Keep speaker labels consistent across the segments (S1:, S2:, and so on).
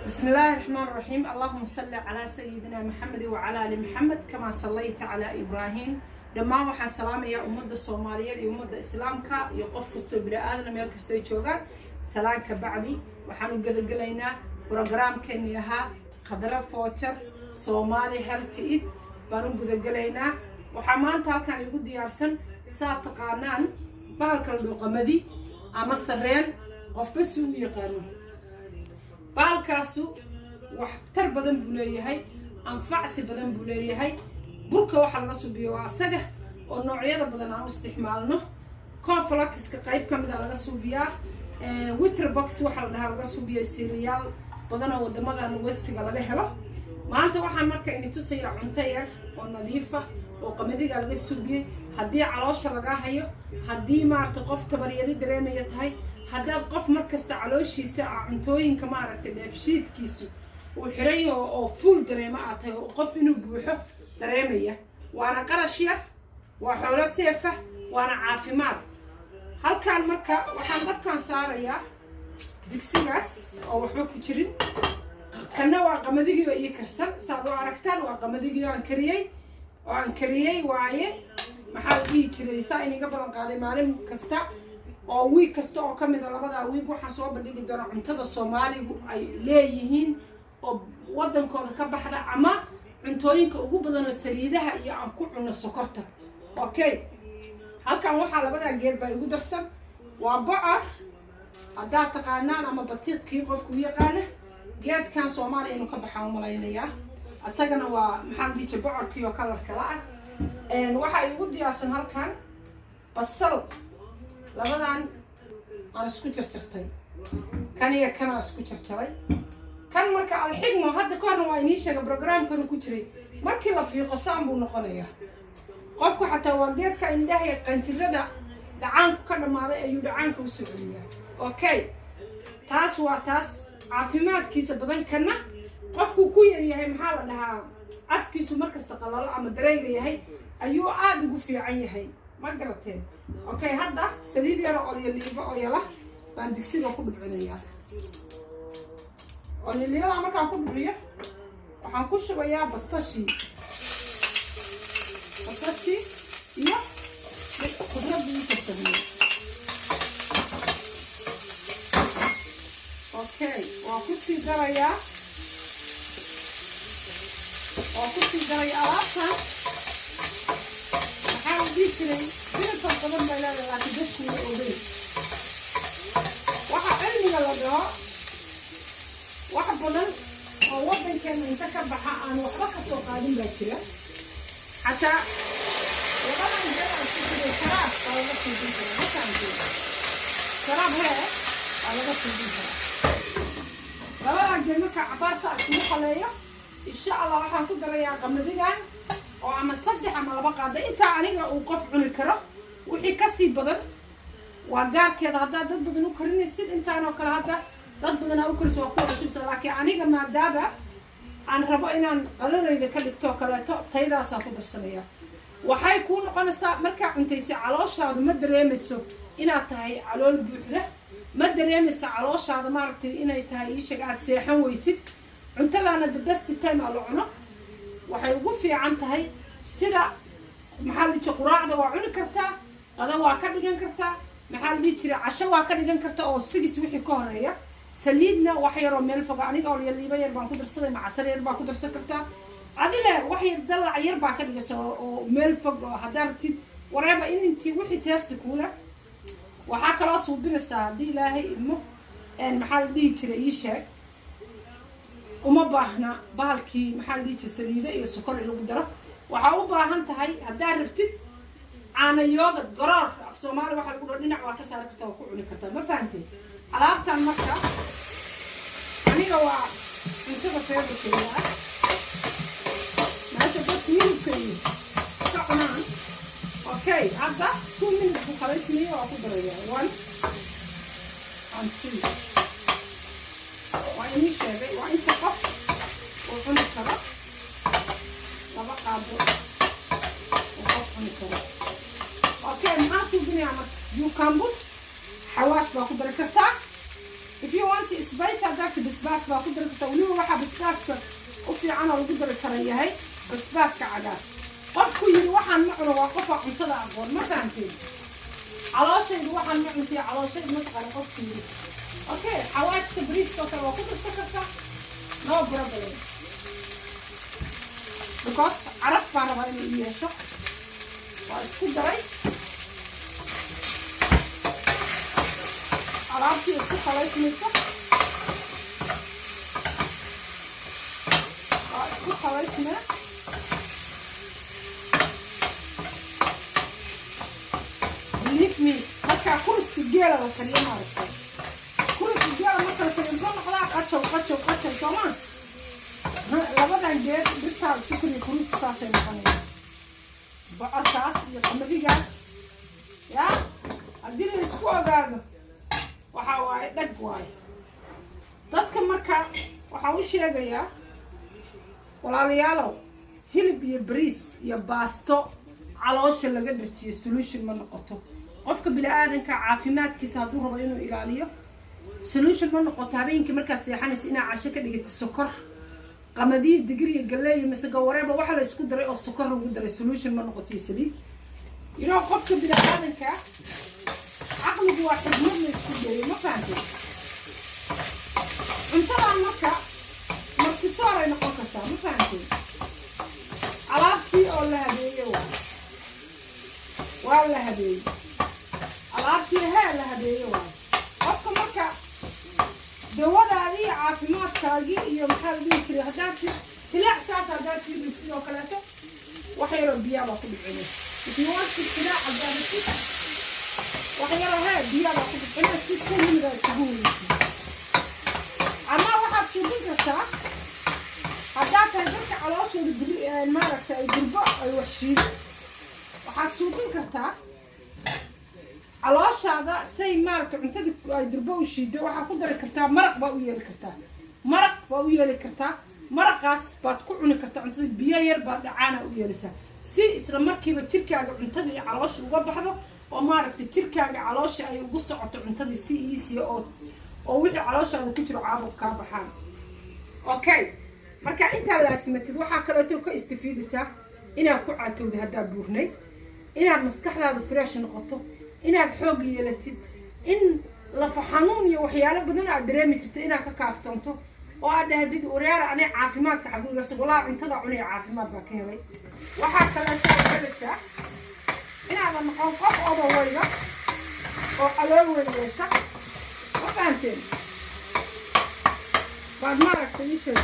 S1: بسم الله الرحمن الرحيم. اللهم صل على سيدنا محمد وعلى آل محمد كما صليت على إبراهيم. دمان waxaan salaamayaa ummadda Soomaaliyeed iyo ummadda Islaamka iyo qof kasta bini'aadan meel kasta ay joogaan. Salaanka bacdi waxaan u gadagalaynaa programkeeni ahaa Khadra Foochar Somali Health Aid baan u gadagalaynaa. Waxaa maanta halkan igu diyaarsan saa taqaanaan baalka dhaqamadi ama sareen qofba suu yaqaano. baalkaasu wax tar badan buu leeyahay, anfacsi badan buu leeyahay. burka waxa laga suubiyo waa asaga oo noocyada badan aan u isticmaalno. cornflakes-ka qayb kamid ah laga suubiyaa. Witterbox waxa la dhahaa laga suubiyaa cereal badan oo wadamadan westiga laga helo. maanta waxaan marka in tusayaa cunto yar oo nadiif ah oo qamadiga laga suubiyay. haddii caloosha laga hayo, haddii maarta qof tabaryari dareemaya tahay, haddii qof markasta calooshiisa cuntooyinka maaragtay dheefshiidkiisu uu xiray oo full dareema aad tahay oo qof inuu buuxo dareemaya, waana qarash yar, waa xoolo seef ah, waana caafimaad. halkaan marka waxaan dabkaan saarayaa digsigaas oo waxba ku jirin. kana waa qamadigi iyo karsan saad u aragtaan, waa qamadigi aan kariyay waaye. maxaa la dhihi jiray saa iniga balan qaaday maalin kasta oo wiig kasta oo kamid ah labada wiig waxaan soo bandhigi doonaa cuntada Soomaaligu ay leeyihiin oo wadankooda ka baxda ama cuntooyinka ugu badan oo saliidaha iyo aan ku cunno sokorta. okay, halkan waxaa labada geed baa igu darsan. waa bocor haddaad taqaanaan ama batiiqkii qofku yaqaana. geedkan Soomaali inuu ka baxaa malaynayaa asagana waa maxaa la dhihi jiray bocorkii oo kalar kala ah. waxa igu diyaarsan halkan basal labadan aan isku jarjartay, kan iyo kan aan isku jarjaray. kan marka alxigmo hadda ka horna waa inii sheega programkan ku jiray markii la fiiqo saan buu noqonayaa. qofku xataa waa geedka indhaha iyo qanjirada dhacaanku ka dhamaaday ayuu dhacaanka u soo celiyaa. okay, taas waa taas caafimaadkiisa badan. kana qofku ku yaryahay maxaa la dhahaa afkiisu markasta qalalo ama dareega yahay ayuu aad ugu fiican yahay, ma garateen. okay, hadda saliid yar oo yala baan digsiga ku dhubcinayaa. olyoliiva markaan ku dhubciyo waxaan ku shubayaa basashii iyo khudradii karsamay. okay, waa ku sii darayaa alaabtan. maxaa la dhihi jiray hilibkan badan baa leedahay laakiin dadkuuna ogeyn. waxa cilmiga la dhaho wax badan oo wadankeena inta ka baxa aan waxba ka soo qaadin baa jira. xataa labadan jeer aan ku jiray sharaab baa laga suubin karaa. sharaab baa laga suubin karaa. labadan jeer marka cabaarsa isugu qaleeyo insha Allah waxaan ku darayaa qamadigan oo ama 3 ama 2 qaada inta aniga uu qof cuni karo. wixii ka sii badan waa gaarkeeda. hadda dad badan u karinaysid intaan oo kale hadda dad badan u kariso waa ku cusub. laakiin aniga maadaaba aan rabo inaan qadadayda ka dhigto kaleeto taydaas aan ku darsanaya. waxay ku noqonaysaa marka cuntaysi calooshaadu ma dareemayso inaad tahay calool buuxda, ma dareemayso calooshaada maaragtay inay tahay ishag aad seexan weysid. cuntadaana the best time aa la cuno. waxay ugu fiican tahay sida maxaa la dhihi jiray quraacda waa cuni kartaa, qada waa ka dhigan kartaa, maxaa la dhihi jiray casho waa ka dhigan kartaa oo sigis wixii ka horeeya. saliidna wax yaroo meel fog aniga oo liiba yar baan ku darsaday, macasar yar baa ku darsan kartaa. adile wax yar dalac yar baa ka dhigaysa oo meel fog oo haddaad rabtid wareeba intii wixii teesti kuula. waxaa kaloo suubinaysaa haddii ilaahay idmo maxaa la dhihi jiray ii sheeg uma baahna bahalkii maxaa la dhihi jiray saliida iyo sokor in lagu daro. waxaa u baahan tahay haddaad rabtid caano yoogad garoor af Soomaali waxa lagu dhaho dhinac waa ka saari kartaa oo ku cuni kartaa. ma fahantay alaabtan marka aniga waa cuntada feerkeeda maanta dadku hilibkayga ka cunaan. okay, hadda 2 minutes ku khalaysnayo oo ku darayaa 1 and 2. waa inii sheegay waa inta qof oo cuni karo 2 qaado oo qof cuni karo. okay, maxaa suubinayaa marka you can put xawaash baa ku dari kartaa. If you want سبايس هذاك بسباس باخذ درك توليه واحد بسباس وفي عنا وقدر ترى هي بسباس كعجار قف كل واحد معه وقف عن طلع أقول ما فهمتين على شيء واحد معه فيه على شيء مثقل قف كل أوكي حواش تبريد سكر وقف السكر no problem because عرفت أنا وين اللي يشق وأسكت داي عرفتي السكر خلاص نسق أسكت خلاص ما believe me marka kursi geela la kariyo maartay kursi geela marka la kariyo maxaa qacho Soomaa labadan geed birtaas ku kariyo kursi saasay noqonaysaa bacarkaas iyo qamadigaas ya haddii la isku ogaado waxa waaye dhag waaye dadka marka waxa uu sheegayaa walaalayaalow hilib iyo bariis iyo baasto caloosha laga dhajiyo solution ma noqoto qofka bini'aadanka caafimaadkiisa hadduu rabo inuu ilaaliyo solution ma noqoto habeenkii markaad seexanaysa inaad casho ka dhigato sokor qamadiyo digir iyo galley iyo masago wareeba waxa la isku daray oo sokor lagu daray solution ma noqoto saliid inoo qofka bini'aadanka caqligu waa xigmad la isku daray ma fahamtay cuntadan marka martisoor ay noqon kartaa ma fahamtay alaabtii oo la habeeyo waa la habeeyo alaabtii la habeeyo waa qofka marka dawadaadii caafimaadkaagii iyo maxaa la dhihi jiray haddaad silaac saas haddaad sii dhigtid oo kaleeto wax yaroo biyaa baa ku dhibcinay ikiwaanki silaac haddaad dhigtid wax yaroo biyaa baa ku dhibcinay si kulliga isugu weysid ama waxaad suubin kartaa haddaad tahay dadka calooshooda maaragta ay durbo ay wax shiido waxaad suubin kartaa calooshaada say maaragta cuntada ay durbo u shiido waxaad ku dari kartaa maraq baa u yeeli kartaa maraqaas baad ku cuni kartaa cuntada biyo yar baad dhacaana u yeelaysaa si isla markiiba jirkaaga cuntada iyo caloosha uga baxdo oo maaragta jirkaaga caloosha ay ugu socoto cuntadii si easy oo wixii calooshaada ku jiro caabuq kaa baxaan okay marka inta laasimatid waxa kaleeto ka istifiidaysaa inaad ku caatowdo haddaa buurnay inaad maskaxdaada fresh noqoto inaad xoog yeelatid in lafa xanuun iyo waxyaalo badan aad dareemi jirto inaad ka kaaftoonto oo aad dhahdid wareera anay caafimaadka xaguuga sagolaa cuntada cunaya caafimaad baa ka helay waxaa kaleeto helaysaa inaadan noqon qof odawayga oo calool weyn yeesha ma fahanteen baad maaragtay isheeg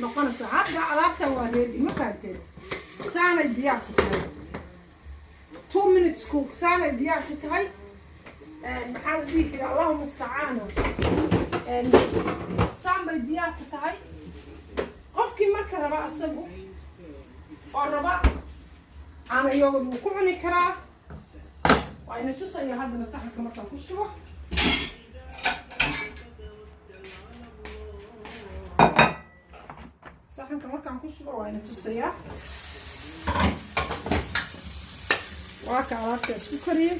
S1: noqonaysa hadda alaabtan waa reedi ma fahanteen saanay diyaar ku tahay 2 minutes cook saanay diyaar ku tahay maxaa la dhihi jiray allahu mustacaana saan bay diyaar ku tahay qofkii marka raba asagu oo raba ana yoga wuu ku cuni karaa waa ina tusaya haddana saxanka markaan ku shubo saxanka markaan ku shubo waa ina tusaya waa ka alaabta isku kariyay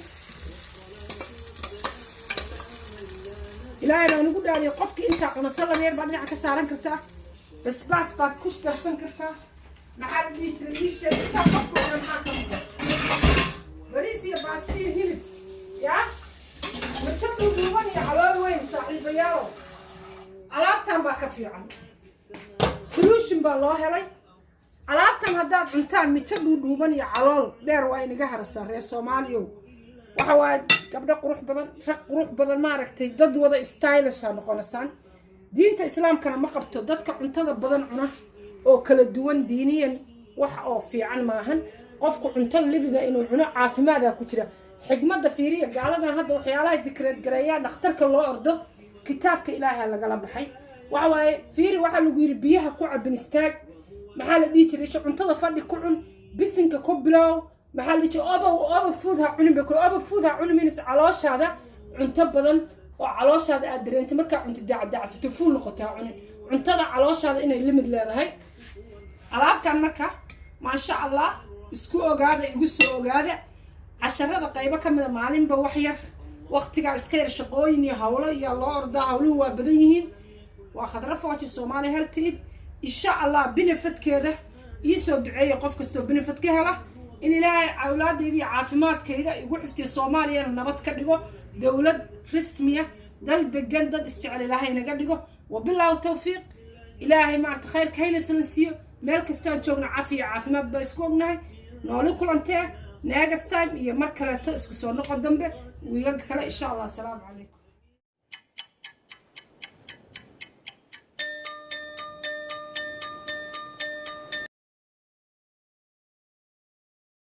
S1: ilaahay baan ugu dhaariyo qofkii intaa cuna salad yar baad dhinaca ka saaran kartaa basbaas baad ku darsan kartaa maxaa la dhihi jiray isha intaa qofka oo maxaa ka maqan bariis iyo baasti iyo hilib yaa majadu duuban iyo calool weyn saaxiibayaalo alaabtan baa ka fiican solution baa loo helay alaabtan haddaad cuntaan mijadu dhuuban iyo calool dheer waa inaga harasaa reer Soomaaliyo waxa waa gabdho qurux badan raq qurux badan maaragtay dad wada stylish ah noqonaysan diinta islaamkana ma qabto dadka cuntada badan cuna oo kala duwan diiniyan wax oo fiican maahan qofku cunto libiga inuu cuno caafimaad ku jira xigmada fiiriya gaaladan hadda waxyaalaha dikreed gareeyaa dhakhtarka loo ordo kitaabka ilaahay lagala baxay waxa waaye fiiri waxa lagu yiri biyaha ku cabin istaag maxaa la dhihi jiray cuntada fadhi ku cun bisinka ku bilow maxaa la dhihi oba food ha cunin baa oba food ha cunin minis calooshaada cunto badan oo calooshaada aad dareentay marka cunto dacdacsato fuul noqotaa cunin cuntada calooshaada inay limit leedahay alaabtan marka ma sha Allah isku ogaada igu soo ogaada casharada qaybo kamida maalinba wax yar waqtiga iska yar shaqooyin iyo hawlo iyo loo ordaa hawluhu waa badan yihiin waa khadra fooji Soomaali Health Aid insha Allah benefitkeeda isoo duceeyo qof kasto benefit ka hela in ilaahay awlaadeyda iyo caafimaadkayga igu xiftiyo Soomaaliya nabad ka dhigo dawlad rasmiya dal degan dad isjecel ilaahay naga dhigo wabillahi tawfiiq ilaahay ma arta khayr kayna sansiyo meel kasta joogna caafimaad ba isku ognahay nooli kulantee next time iyo mar kale to isku soo noqon dambe wiiga kale insha Allah. Assalaamu calaykum.